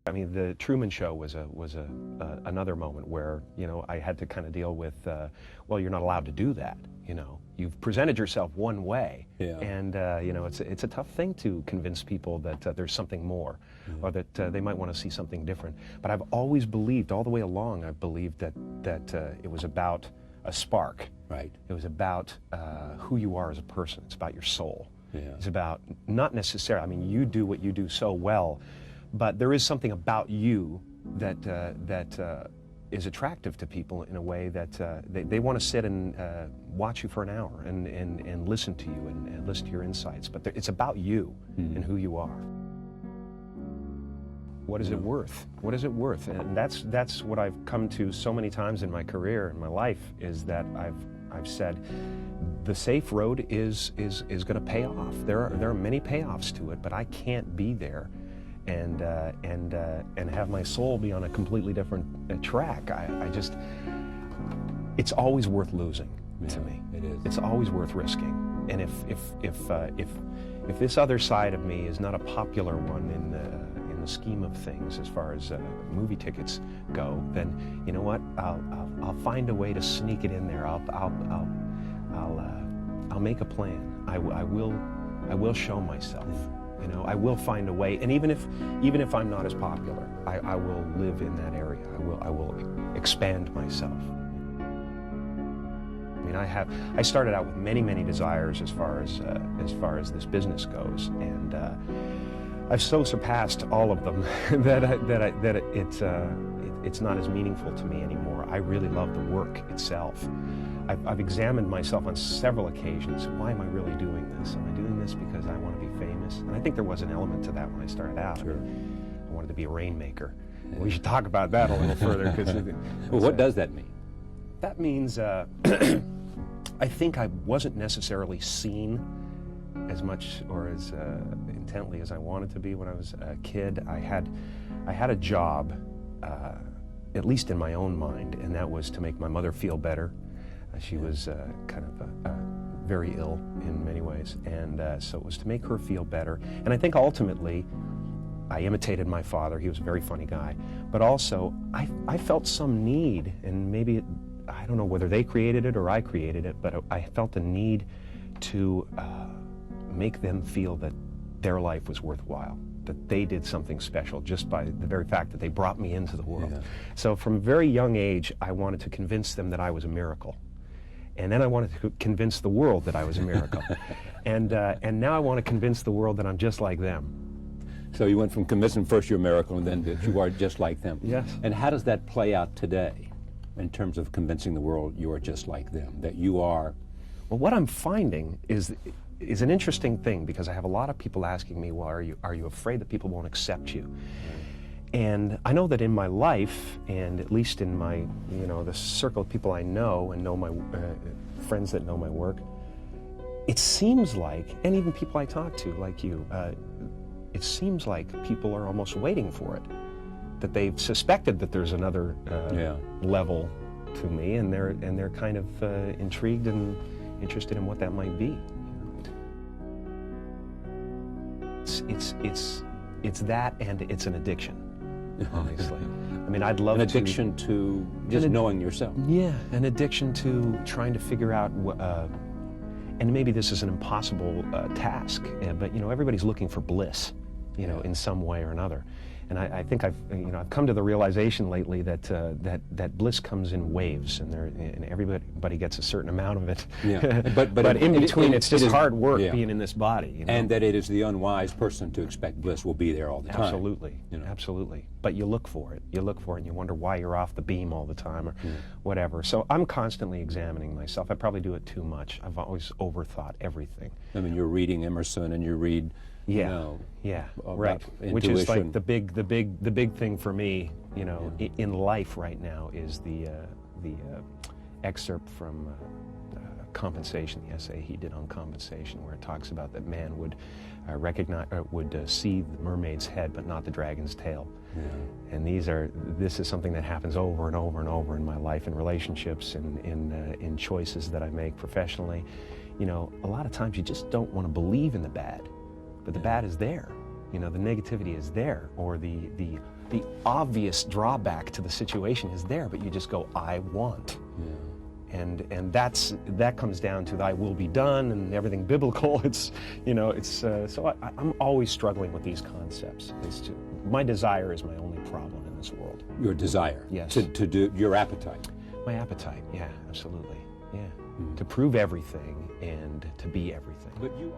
I mean, the Truman Show was another moment where, you know, I had to kind of deal with, well, you're not allowed to do that. You know, you've presented yourself one way, and you know, it's a tough thing to convince people that there's something more, or that they might want to see something different. But I've always believed, all the way along, I've believed that it was about a spark. Right. It was about who you are as a person. It's about your soul. Yeah. It's about not necessarily. I mean, you do what you do so well, but there is something about you that is attractive to people in a way that they want to sit and watch you for an hour and listen to you and listen to your insights. But it's about you and who you are. What is it worth? What is it worth? And that's what I've come to so many times in my career and my life, is that I've said the safe road is going to pay off. There are many payoffs to it, but I can't be there and have my soul be on a completely different track. I just, it's always worth losing to me. It is. It's always worth risking. And if this other side of me is not a popular one in the scheme of things, as far as movie tickets go, then you know what? I'll find a way to sneak it in there. I'll make a plan. I will show myself. You know, I will find a way, and even if I'm not as popular, I will live in that area. I will expand myself. I mean, I started out with many desires as far as this business goes, and I've so surpassed all of them that it's not as meaningful to me anymore. I really love the work itself. I've examined myself on several occasions. Why am I really doing this? Am I doing this because I want to be famous? And I think there was an element to that when I started out. Sure. I wanted to be a rainmaker. Yeah. We should talk about that a little further. Well, what does that mean? That means I think I wasn't necessarily seen as much or as intently as I wanted to be when I was a kid. I had a job, at least in my own mind, and that was to make my mother feel better. She was kind of very ill in many ways, and so it was to make her feel better. And I think ultimately, I imitated my father. He was a very funny guy, but also I felt some need, and maybe I don't know whether they created it or I created it, but I felt a need to make them feel that their life was worthwhile, that they did something special just by the very fact that they brought me into the world. Yeah. So from a very young age, I wanted to convince them that I was a miracle. And then I wanted to convince the world that I was a miracle. And now I want to convince the world that I'm just like them. So you went from convincing first you're a miracle and then that you are just like them. Yes. And how does that play out today in terms of convincing the world you are just like them, that you are? Well, what I'm finding is an interesting thing, because I have a lot of people asking me, well, are you afraid that people won't accept you? And I know that in my life, and at least in my, you know, the circle of people I know and know my friends that know my work, it seems like, and even people I talk to, like you, it seems like people are almost waiting for it, that they've suspected that there's another level to me, and they're kind of intrigued and interested in what that might be. It's that, and it's an addiction. Honestly, I mean, I'd love an addiction to just knowing yourself. Yeah, an addiction to trying to figure out, and maybe this is an impossible task, but you know, everybody's looking for bliss, you know, in some way or another. And I think I've come to the realization lately that that bliss comes in waves, and everybody gets a certain amount of it. Yeah. But in between, it's just hard work being in this body. You know? And that it is the unwise person to expect bliss will be there all the time. Absolutely, you know? Absolutely. But you look for it. You look for it, and you wonder why you're off the beam all the time, or whatever. So I'm constantly examining myself. I probably do it too much. I've always overthought everything. I mean, you're reading Emerson, and you read. Right. Which is like the big thing for me, you know, in life right now is the excerpt from Compensation, the essay he did on compensation, where it talks about that man would see the mermaid's head but not the dragon's tail. Yeah. And this is something that happens over and over and over in my life, in relationships, in choices that I make professionally. You know, a lot of times you just don't want to believe in the bad. But the bad is there. You know, the negativity is there, or the obvious drawback to the situation is there, but you just go, I want. Yeah. And that comes down to thy will be done and everything biblical. It's, you know, it's, so I'm always struggling with these concepts. My desire is my only problem in this world. Your desire. Yes. To do, your appetite. My appetite, yeah, absolutely, yeah. To prove everything and to be everything. But you...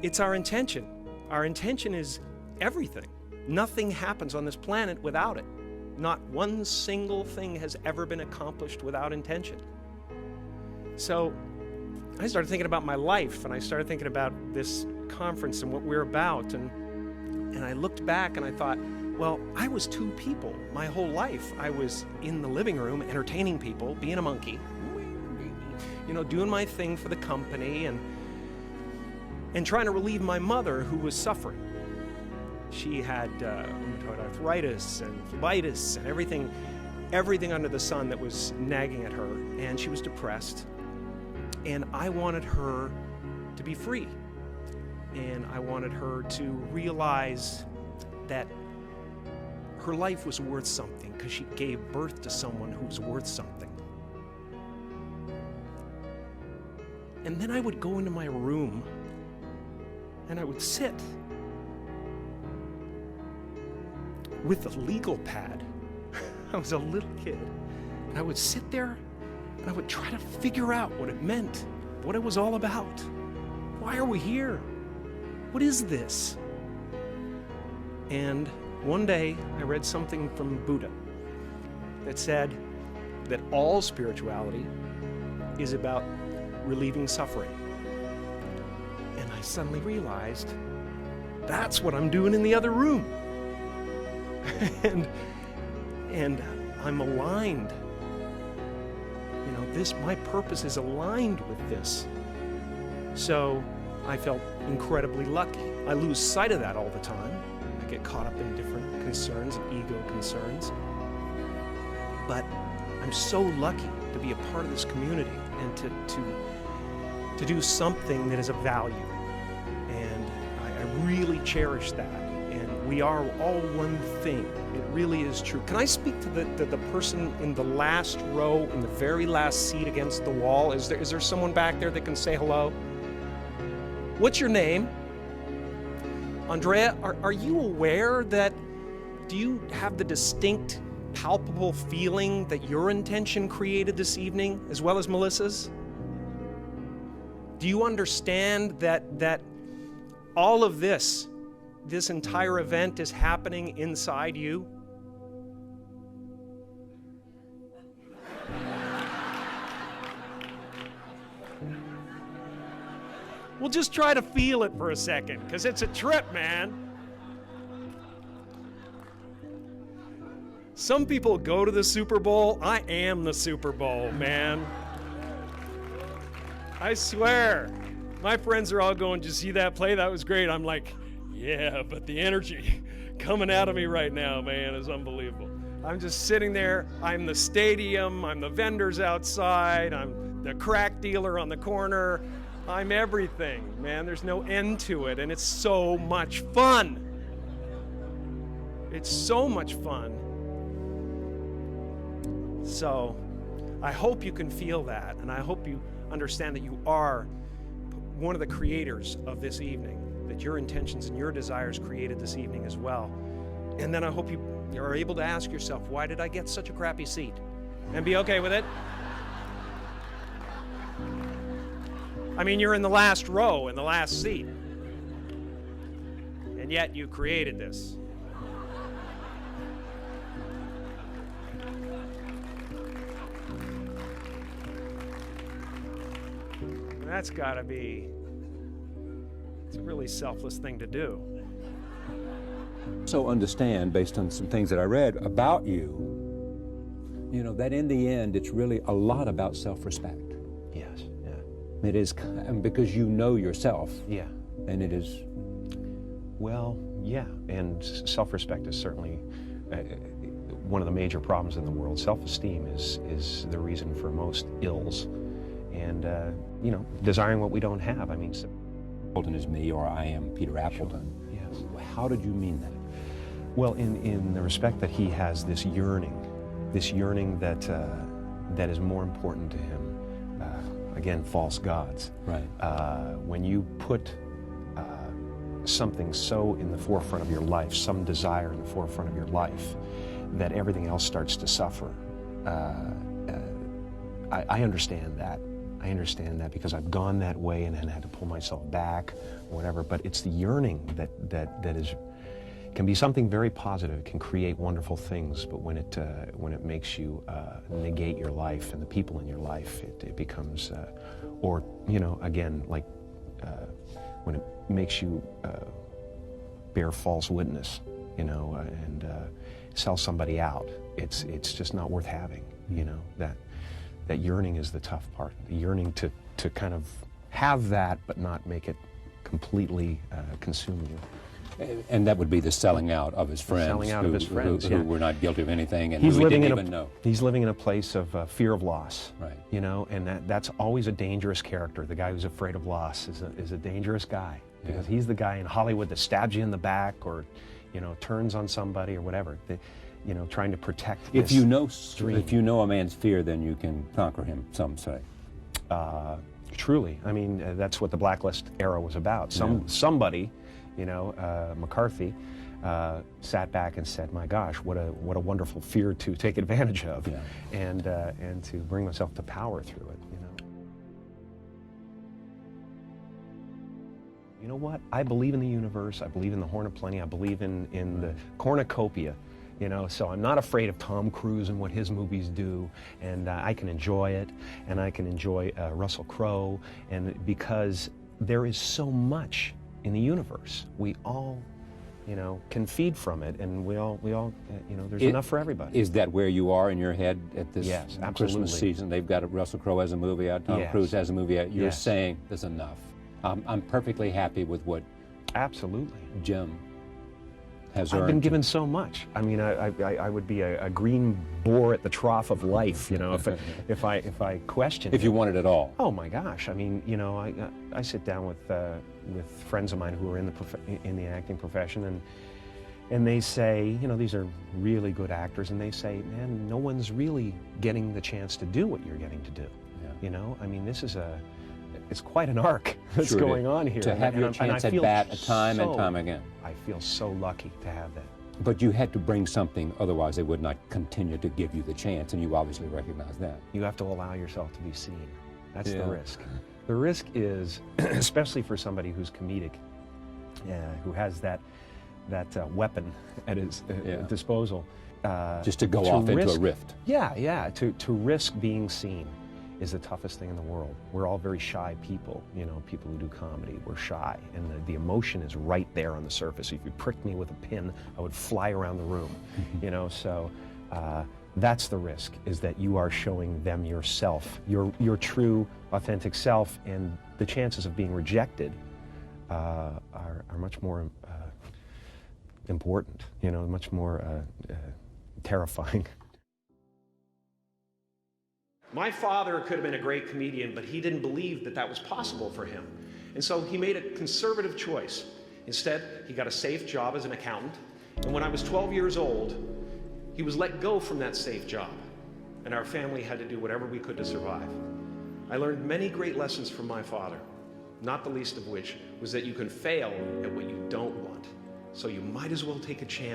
It's our intention. Our intention is everything. Nothing happens on this planet without it. Not one single thing has ever been accomplished without intention. So I started thinking about my life, and I started thinking about this conference and what we're about, and I looked back and I thought, well, I was two people my whole life. I was in the living room entertaining people, being a monkey, you know, doing my thing for the company and trying to relieve my mother, who was suffering. She had rheumatoid arthritis and phlebitis and everything under the sun that was nagging at her, and she was depressed. And I wanted her to be free. And I wanted her to realize that her life was worth something because she gave birth to someone who was worth something. And then I would go into my room and I would sit with a legal pad. I was a little kid. And I would sit there and I would try to figure out what it meant, what it was all about. Why are we here? What is this? And one day I read something from Buddha that said that all spirituality is about relieving suffering. And I suddenly realized that's what I'm doing in the other room. and I'm aligned. You know, my purpose is aligned with this. So I felt incredibly lucky. I lose sight of that all the time. I get caught up in different concerns, ego concerns. But I'm so lucky to be a part of this community and to do something that is of value. And I really cherish that. And we are all one thing. It really is true. Can I speak to the person in the last row, in the very last seat against the wall? Is there someone back there that can say hello? What's your name? Andrea, are you aware that, do you have the distinct, palpable feeling that your intention created this evening, as well as Melissa's? Do you understand that all of this entire event is happening inside you? We'll just try to feel it for a second, because it's a trip, man. Some people go to the Super Bowl. I am the Super Bowl, man. I swear. My friends are all going, did you see that play? That was great. I'm like, yeah, but the energy coming out of me right now, man, is unbelievable. I'm just sitting there. I'm the stadium. I'm the vendors outside. I'm the crack dealer on the corner. I'm everything, man. There's no end to it, and it's so much fun. It's so much fun. So I hope you can feel that, and I hope you understand that you are one of the creators of this evening, that your intentions and your desires created this evening as well. And then I hope you are able to ask yourself, why did I get such a crappy seat? And be okay with it. I mean, you're in the last row, in the last seat. And yet you created this. That's gotta be, it's a really selfless thing to do. So understand, based on some things that I read about you, you know, that in the end, it's really a lot about self-respect. Yes, yeah. It is, because you know yourself. Yeah. And it is... Well, yeah, and self-respect is certainly one of the major problems in the world. Self-esteem is the reason for most ills. And, you know, desiring what we don't have. I mean... Appleton is me, or I am Peter Appleton. Sure. How did you mean that? Well, in the respect that he has this yearning that that is more important to him. Again, false gods. Right. When you put something so in the forefront of your life, some desire in the forefront of your life, that everything else starts to suffer. I understand that. I understand that because I've gone that way and had to pull myself back, or whatever. But it's the yearning that is can be something very positive. It can create wonderful things. But when it makes you negate your life and the people in your life, it becomes, or again, like when it makes you bear false witness, and sell somebody out. It's just not worth having. That yearning is the tough part. The yearning to kind of have that, but not make it completely consume you. And that would be the selling out of his friends. Selling out of his friends, who were not guilty of anything and He's who he living didn't in even know. He's living in a place of fear of loss. Right. And that's always a dangerous character. The guy who's afraid of loss is a dangerous guy, because he's the guy in Hollywood that stabs you in the back, or turns on somebody or whatever. Trying to protect If this you know dream. if you know a man's fear, then you can conquer him, some say. Truly, I mean, that's what the Blacklist era was about. Somebody, McCarthy, sat back and said, "My gosh, what a wonderful fear to take advantage of, and to bring myself to power through it." You know what? I believe in the universe. I believe in the Horn of Plenty. I believe in the cornucopia. So I'm not afraid of Tom Cruise and what his movies do, and I can enjoy it, and I can enjoy Russell Crowe, and because there is so much in the universe, we all, can feed from it, and we all, there's enough for everybody. Is that where you are in your head at this Yes, Christmas absolutely. season? They've got Russell Crowe as a movie out, Tom Yes. Cruise has a movie out. You're Yes. saying there's enough. I'm perfectly happy with what Absolutely. Jim has I've earned. been given so much. I mean, I would be a green boar at the trough of life, if I question If you it. wanted it all. Oh my gosh! I mean, I sit down with friends of mine who are in the acting profession, and they say, these are really good actors, and they say, man, no one's really getting the chance to do what you're getting to do. Yeah. I mean, it's quite an arc that's Sure it going is. on here. To have your chance at bat time and time again. I feel so lucky to have that. But you had to bring something, otherwise they would not continue to give you the chance, and you obviously recognize that. You have to allow yourself to be seen. That's Yeah. the risk. The risk is, especially for somebody who's comedic, who has that weapon at his disposal. Just to go off into a rift. Yeah. To risk being seen is the toughest thing in the world. We're all very shy people, people who do comedy. We're shy, and the emotion is right there on the surface. If you pricked me with a pin, I would fly around the room, So that's the risk, is that you are showing them yourself, your true, authentic self, and the chances of being rejected are much more important, much more terrifying. My father could have been a great comedian, but he didn't believe that was possible for him. And so he made a conservative choice. Instead, he got a safe job as an accountant. And when I was 12 years old, he was let go from that safe job. And our family had to do whatever we could to survive. I learned many great lessons from my father, not the least of which was that you can fail at what you don't want. So you might as well take a chance